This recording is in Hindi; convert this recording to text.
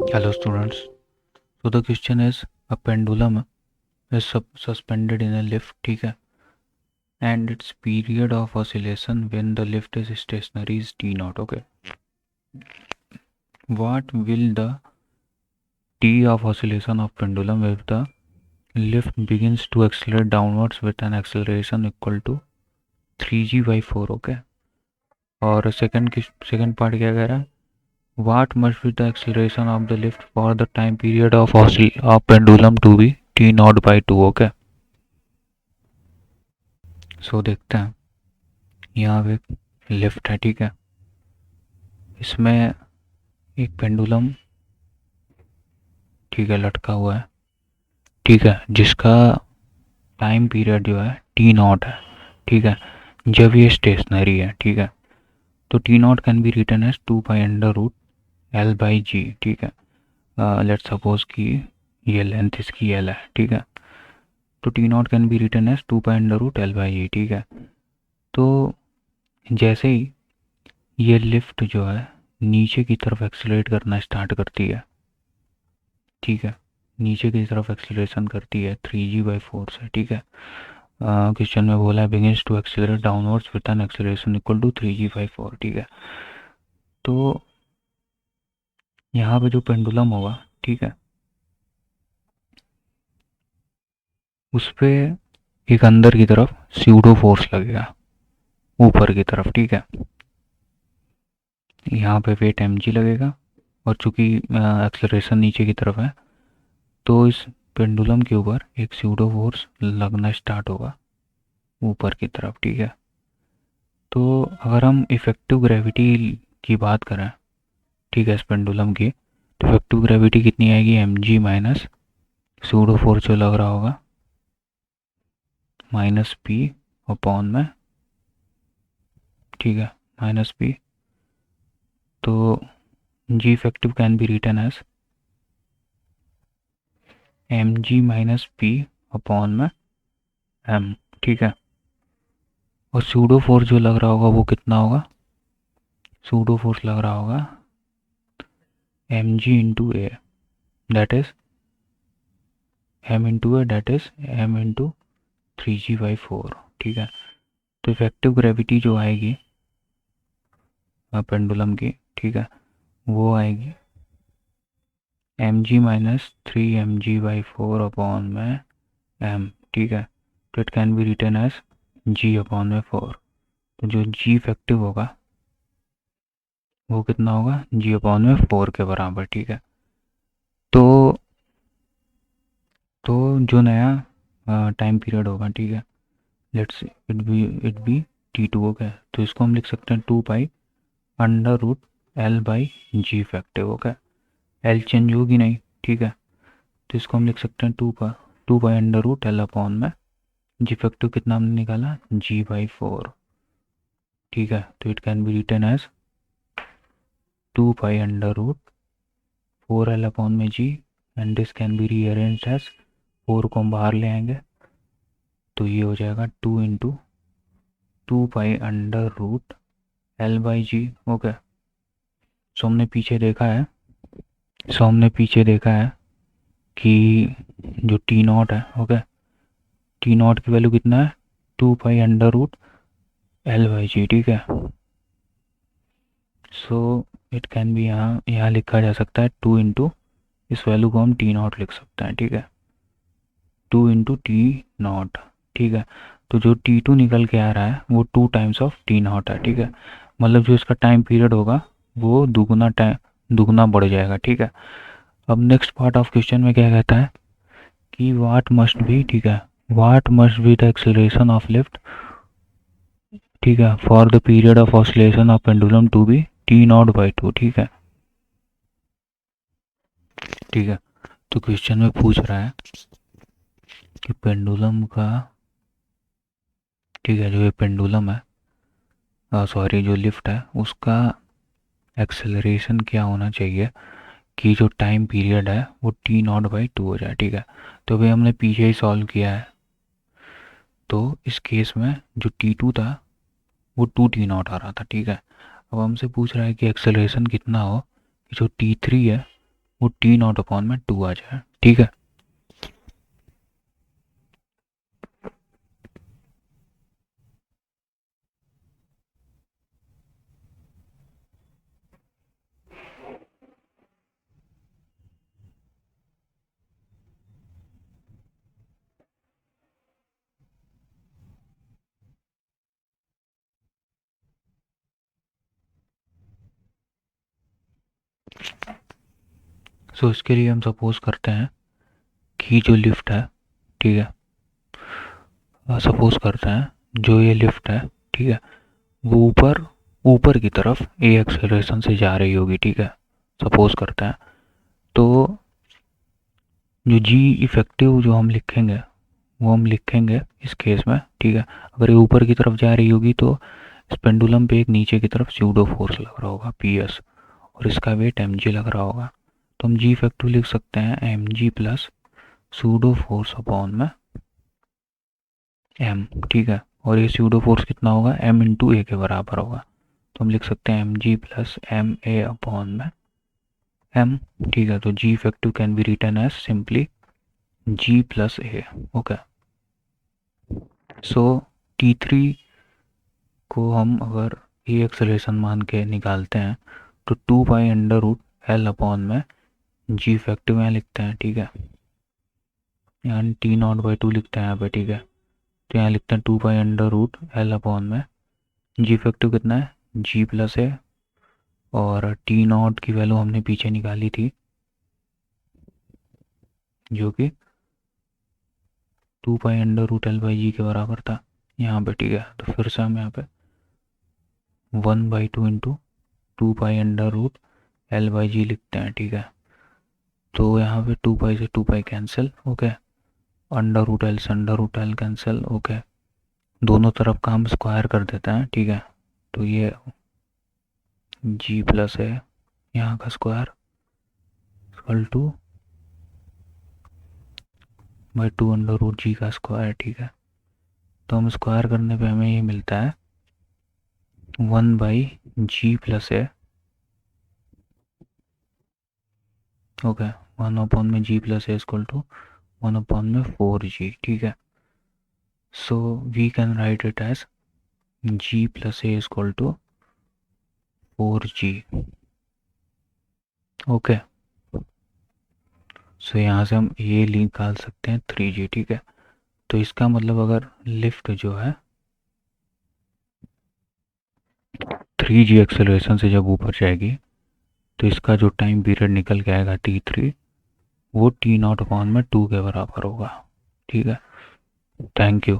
Hello students. So the question is a pendulum is suspended in a lift, ठीक है, and its period of oscillation when the lift is stationary is t naught. Okay. What will the t of oscillation of pendulum if the lift begins to accelerate downwards with an acceleration equal to 3g by 4. Okay. और सेकंड पार्ट क्या कह रहा है? What must be the acceleration of the lift for the time period of pendulum to be t naught by 2. Okay. सो देखते हैं। यहाँ पे एक लिफ्ट है, ठीक है, इसमें एक पेंडुलम, ठीक है, लटका हुआ है, ठीक है, जिसका टाइम पीरियड जो है टी नॉट है, ठीक है, जब ये स्टेशनरी है, ठीक है। तो t naught can be written as 2 pi under root L/G, ठीक है। लेट्स सपोज कि ये लेंथ इसकी L है, ठीक है। तो t naught can be written as 2 pi under root L/G, ठीक है। तो जैसे ही ये लिफ्ट जो है नीचे की तरफ एक्सेलरेट करना स्टार्ट करती है, ठीक है, नीचे की तरफ एक्सेलरेशन करती है 3g/4 से, ठीक है। क्वेश्चन में बोला है begins to accelerate downwards with an acceleration equal to 3g/4, ठीक है। तो यहाँ पे जो पेंडुलम होगा, ठीक है, उस पर एक अंदर की तरफ स्यूडो फोर्स लगेगा, ऊपर की तरफ, ठीक है। यहाँ पे वेट mg लगेगा, और चूंकि एक्सेलरेशन नीचे की तरफ है, तो इस पेंडुलम के ऊपर एक स्यूडो फोर्स लगना स्टार्ट होगा ऊपर की तरफ, ठीक है। तो अगर हम इफेक्टिव ग्रेविटी की बात करें, ठीक है, इस पेंडुलम की, तो इफेक्टिव ग्रेविटी कितनी आएगी? एम जी माइनस सूडो फोर्स जो लग रहा होगा माइनस पी अपॉन में, ठीक है, माइनस पी। तो G effective can be written as M ji minus P upon में एम, ठीक है। और सूडो फोर्स जो लग रहा होगा वो कितना होगा? सूडो फोर्स लग रहा होगा m g into a, that is m into a, that is m into 3g/4, ठीक है। तो इफेक्टिव ग्रेविटी जो आएगी पेंडुलम की, ठीक है, वो आएगी एम जी माइनस 3mg/4 अपॉन में एम, ठीक है। तो it can be written as g upon में 4। तो जो जी इफेक्टिव होगा वो कितना होगा? जी अपॉन में 4 के बराबर, ठीक है। तो तो जो नया टाइम पीरियड होगा, ठीक है, let's it be T2, okay. तो इसको हम लिख सकते हैं 2 pi under root L/G effective, okay. L change होगी नहीं, ठीक है। तो इसको हम लिख सकते हैं 2 pi under root L upon में जी इफेक्टिव कितना हमने निकाला? G/4, ठीक है। तो it can be written as 2 pi under root 4L upon में G, and this can be rearrange as 4 को हम बाहर ले आएंगे, तो ये हो जाएगा 2 into 2 pi under root L/G, okay. So हमने पीछे देखा है कि जो टी नॉट है, ओके, टी नॉट की वैल्यू कितना है? 2 पाई अंडर रूट L/G, ठीक है। सो इट कैन बी, यहाँ लिखा जा सकता है 2 इंटू, इस वैल्यू को हम टी नॉट लिख सकते हैं, ठीक है, 2 इंटू T0, ठीक है। तो जो T2 निकल के आ रहा है वो 2 टाइम्स ऑफ T0 है, ठीक है। मतलब जो इसका टाइम पीरियड होगा वो दुगना बढ़ जाएगा, ठीक है। अब नेक्स्ट पार्ट ऑफ क्वेश्चन में क्या कहता है कि वाट मस्ट बी, ठीक है, what must be the acceleration of lift, ठीक है, for the period of oscillation of pendulum to be T0/2, ठीक है, ठीक है। तो क्वेश्चन में पूछ रहा है कि पेंडुलम का, ठीक है, जो ये पेंडुलम है, सॉरी, जो लिफ्ट है उसका एक्सेलरेशन क्या होना चाहिए कि जो टाइम पीरियड है वो T0/2 हो जाए, ठीक है। तो भाई हमने पीछे ही सॉल्व किया है, तो इस केस में जो T2 था वो 2 T0 आ रहा था, ठीक है। अब हमसे पूछ रहा है कि एक्सेलरेशन कितना हो कि जो T3 है वो टी नॉट अपॉन में 2 आ जाए, ठीक है। सो इसके लिए हम सपोज करते हैं कि जो लिफ्ट है, ठीक है, सपोज करते हैं जो ये लिफ्ट है, ठीक है, वो ऊपर ऊपर की तरफ ए एक्सेलरेशन से जा रही होगी, ठीक है, सपोज करते हैं। तो जो जी इफेक्टिव जो हम लिखेंगे वो हम लिखेंगे इस केस में, ठीक है, अगर ये ऊपर की तरफ जा रही होगी तो इस पेंडुलम पे एक नीचे की तरफ स्यूडो फोर्स लग रहा होगा पी एस, और इसका वेट एम जी लग रहा होगा। तो हम जी इफेक्टिव लिख सकते हैं M G plus pseudo force upon में एम, ठीक है, और ये स्यूडो फोर्स कितना होगा, एम इंटू ए के बराबर होगा। तो हम लिख सकते हैं M G plus M A upon में एम, ठीक है। तो G effective can be written as simply G plus A, okay. So T three को हम अगर ए एक्सेलरेशन मान के निकालते हैं तो 2 pi under root L upon में जी इफेक्टिव यहाँ लिखते हैं, ठीक है, यहाँ टी नॉट बाई 2 लिखते हैं यहाँ पे, ठीक है। तो यहाँ लिखते हैं 2 pi under root L upon में जी इफेक्टिव कितना है, जी प्लस है, और टी नॉट की वैल्यू हमने पीछे निकाली थी जो कि 2 pi under root L by G के बराबर था यहाँ पे, ठीक है। तो फिर से हम यहाँ पे 1/2 into 2 pi under root L by G लिखते हैं, ठीक है। तो यहाँ पे 2 पाई से 2 pi cancel, okay, under root L cancel, okay, दोनों तरफ का हम स्क्वायर कर देते हैं, ठीक है। तो ये जी प्लस है यहाँ का square equal to by 2 under root G का स्क्वायर, ठीक है। तो हम स्क्वायर करने पे हमें ये मिलता है 1/जी प्लस है, ओके, 1 अपॉन में जी प्लस है इक्वल टू 1 अपॉन में 4g, ठीक है। So we can write it as G plus A equal to 4g, okay. So यहाँ से हम ये निकाल सकते हैं 3g, ठीक है। तो इसका मतलब अगर लिफ्ट जो है 3g एक्सेलरेशन से जब ऊपर जाएगी तो इसका जो टाइम पीरियड निकल के आएगा t3, वो टी नॉट अपॉन में 2 के बराबर होगा, ठीक है। Thank you.